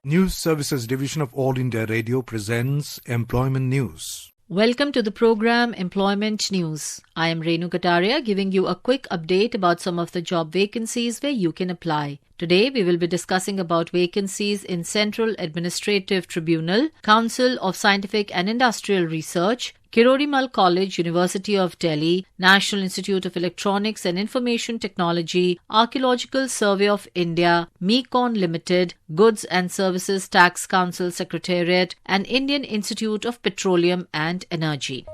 News Services Division of All India Radio presents Employment News. Welcome to the program Employment News. I am Renu Kataria giving you a quick update about some of the job vacancies where you can apply. Today we will be discussing about vacancies in Central Administrative Tribunal, Council of Scientific and Industrial Research, Kirorimal College, University of Delhi, National Institute of Electronics and Information Technology, Archaeological Survey of India, Mecon Limited, Goods and Services Tax Council Secretariat, and Indian Institute of Petroleum and Energy.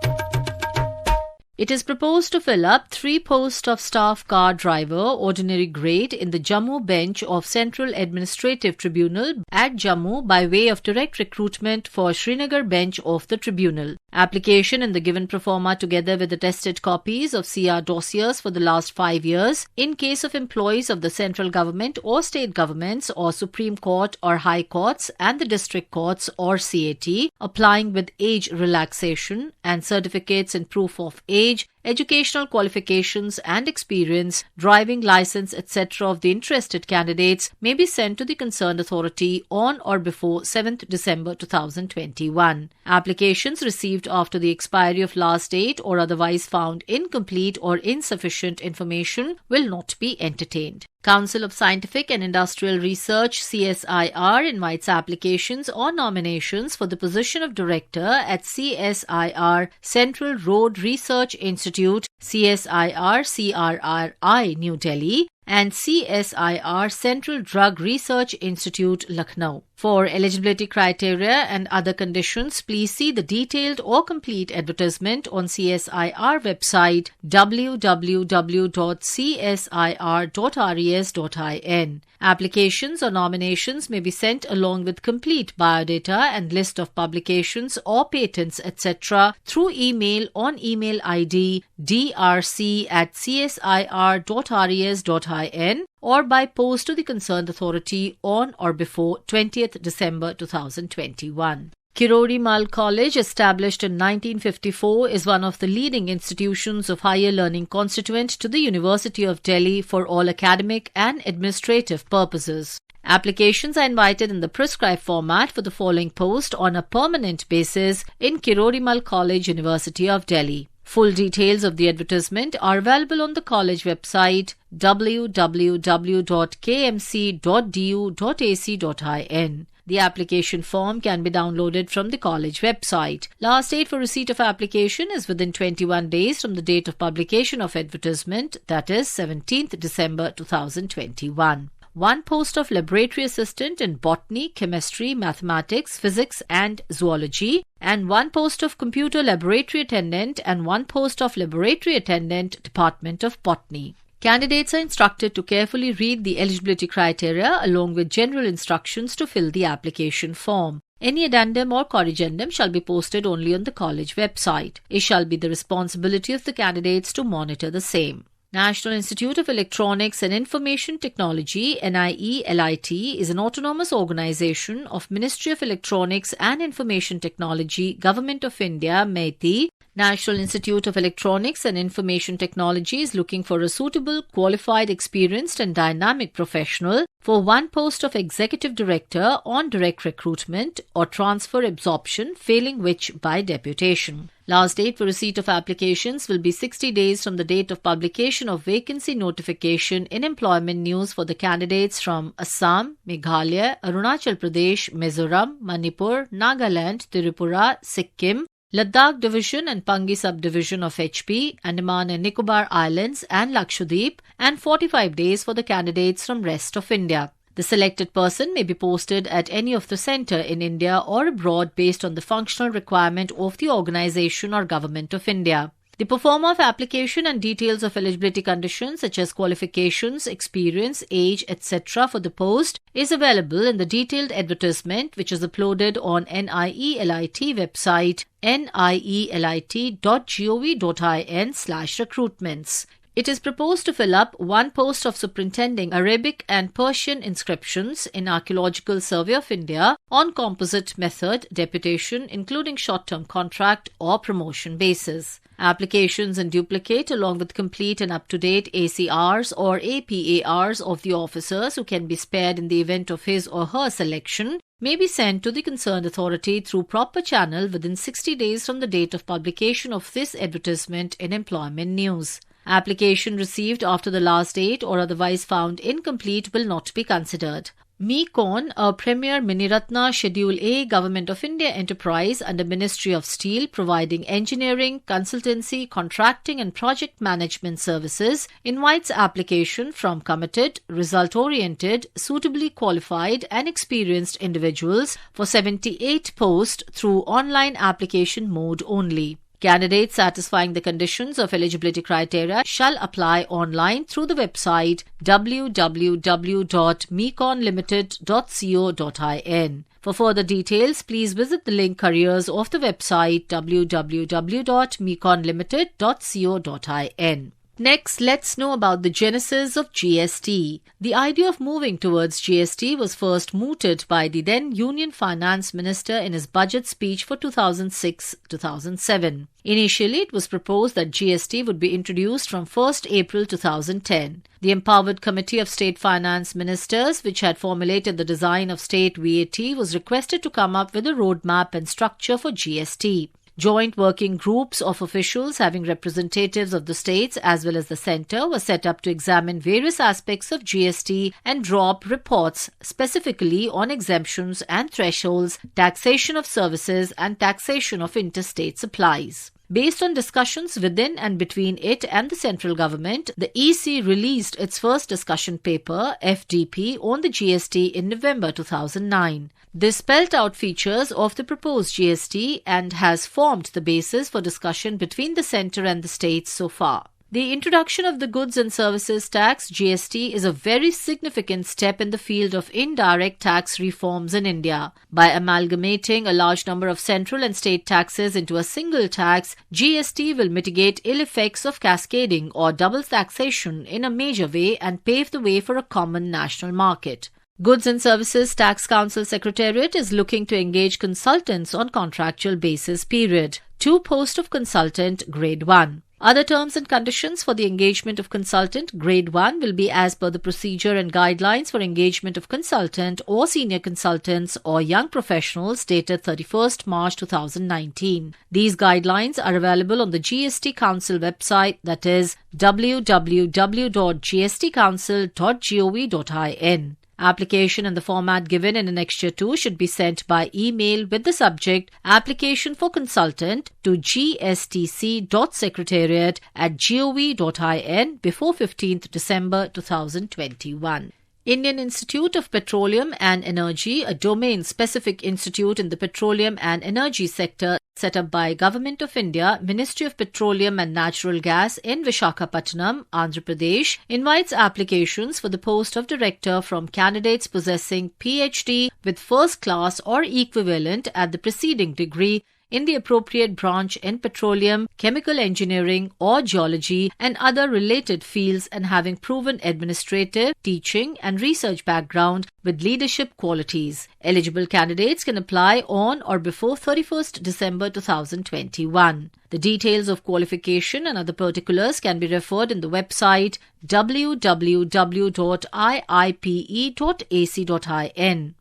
It is proposed to fill up 3 posts of staff car driver, ordinary grade, in the Jammu bench of Central Administrative Tribunal at Jammu by way of direct recruitment for Srinagar bench of the tribunal. Application in the given proforma together with attested copies of CR dossiers for the last 5 years in case of employees of the central government or state governments or Supreme Court or High Courts and the District Courts or CAT applying with age relaxation and certificates in proof of age, educational qualifications and experience, driving license, etc. of the interested candidates may be sent to the concerned authority on or before 7th December 2021. Applications received after the expiry of last date or otherwise found incomplete or insufficient information will not be entertained. Council of Scientific and Industrial Research CSIR invites applications or nominations for the position of Director at CSIR Central Road Research Institute CSIR CRRI New Delhi and CSIR Central Drug Research Institute Lucknow. For eligibility criteria and other conditions, please see the detailed or complete advertisement on CSIR website www.csir.res.in. Applications or nominations may be sent along with complete biodata and list of publications or patents, etc. through email on email ID drc@csir.res.in or by post to the concerned authority on or before 20th December 2021. Kirorimal College, established in 1954, is one of the leading institutions of higher learning constituent to the University of Delhi for all academic and administrative purposes. Applications are invited in the prescribed format for the following post on a permanent basis in Kirorimal College, University of Delhi. Full details of the advertisement are available on the college website www.kmc.du.ac.in. The application form can be downloaded from the college website. Last date for receipt of application is within 21 days from the date of publication of advertisement, that is 17th December 2021. 1 post of laboratory assistant in botany, chemistry, mathematics, physics and zoology, and 1 post of computer laboratory attendant and 1 post of laboratory attendant, Department of Botany. Candidates are instructed to carefully read the eligibility criteria along with general instructions to fill the application form. Any addendum or corrigendum shall be posted only on the college website. It shall be the responsibility of the candidates to monitor the same. National Institute of Electronics and Information Technology NIELIT is an autonomous organization of Ministry of Electronics and Information Technology, Government of India, MeitY. National Institute of Electronics and Information Technology is looking for a suitable, qualified, experienced and dynamic professional for 1 post of Executive Director on direct recruitment or transfer absorption, failing which by deputation. Last date for receipt of applications will be 60 days from the date of publication of vacancy notification in Employment News for the candidates from Assam, Meghalaya, Arunachal Pradesh, Mizoram, Manipur, Nagaland, Tripura, Sikkim, Ladakh Division and Pangi Subdivision of HP, Andaman and Nicobar Islands and Lakshadweep, and 45 days for the candidates from rest of India. The selected person may be posted at any of the centre in India or abroad based on the functional requirement of the organisation or Government of India. The proforma of application and details of eligibility conditions such as qualifications, experience, age, etc. for the post is available in the detailed advertisement which is uploaded on NIELIT website nielt.gov.in/recruitments. It is proposed to fill up 1 post of superintending Arabic and Persian inscriptions in Archaeological Survey of India on composite method, deputation, including short-term contract or promotion basis. Applications in duplicate along with complete and up-to-date ACRs or APARs of the officers who can be spared in the event of his or her selection may be sent to the concerned authority through proper channel within 60 days from the date of publication of this advertisement in Employment News. Application received after the last date or otherwise found incomplete will not be considered. MECON, a Premier Miniratna Schedule A Government of India enterprise under Ministry of Steel providing engineering, consultancy, contracting and project management services, invites application from committed, result-oriented, suitably qualified and experienced individuals for 78 posts through online application mode only. Candidates satisfying the conditions of eligibility criteria shall apply online through the website www.meconlimited.co.in. For further details, please visit the link careers of the website www.meconlimited.co.in. Next, let's know about the genesis of GST. The idea of moving towards GST was first mooted by the then Union Finance Minister in his budget speech for 2006-2007. Initially, it was proposed that GST would be introduced from 1st April 2010. The Empowered Committee of State Finance Ministers, which had formulated the design of state VAT, was requested to come up with a roadmap and structure for GST. Joint working groups of officials having representatives of the states as well as the centre were set up to examine various aspects of GST and draw up reports specifically on exemptions and thresholds, taxation of services and taxation of interstate supplies. Based on discussions within and between it and the central government, the EC released its first discussion paper, FDP, on the GST in November 2009. This spelled out features of the proposed GST and has formed the basis for discussion between the centre and the states so far. The introduction of the Goods and Services Tax (GST) is a very significant step in the field of indirect tax reforms in India. By amalgamating a large number of central and state taxes into a single tax, GST will mitigate ill effects of cascading or double taxation in a major way and pave the way for a common national market. Goods and Services Tax Council Secretariat is looking to engage consultants on contractual basis period. 2 posts of consultant grade 1. Other terms and conditions for the engagement of consultant grade 1 will be as per the procedure and guidelines for engagement of consultant or senior consultants or young professionals dated 31st March 2019. These guidelines are available on the GST Council website, that is www.gstcouncil.gov.in. Application in the format given in Annexure 2 should be sent by email with the subject Application for Consultant to gstc.secretariat@gov.in before 15th December 2021. Indian Institute of Petroleum and Energy, a domain-specific institute in the petroleum and energy sector set up by Government of India, Ministry of Petroleum and Natural Gas in Visakhapatnam, Andhra Pradesh, invites applications for the post of director from candidates possessing PhD with first class or equivalent at the preceding degree in the appropriate branch in petroleum, chemical engineering or geology and other related fields and having proven administrative, teaching and research background with leadership qualities. Eligible candidates can apply on or before 31st December 2021. The details of qualification and other particulars can be referred in the website www.iipe.ac.in.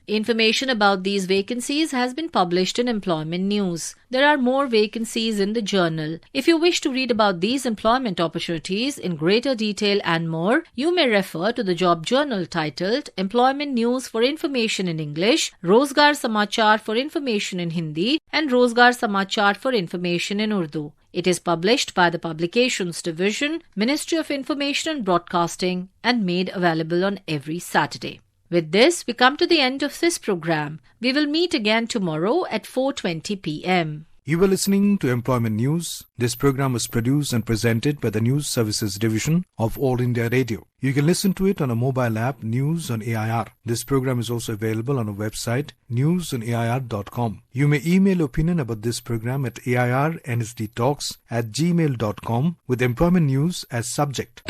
Information about these vacancies has been published in Employment News. There are more vacancies in the journal. If you wish to read about these employment opportunities in greater detail and more, you may refer to the job journal titled Employment News for Information in English, Rozgar Samachar for Information in Hindi, and Rozgar Samachar for Information in Urdu. It is published by the Publications Division, Ministry of Information and Broadcasting, and made available on every Saturday. With this, we come to the end of this program. We will meet again tomorrow at 4:20 p.m. You were listening to Employment News. This program was produced and presented by the News Services Division of All India Radio. You can listen to it on a mobile app, News on AIR. This program is also available on our website, newsonair.com. You may email your opinion about this program at airnsdtalks@gmail.com with Employment News as subject.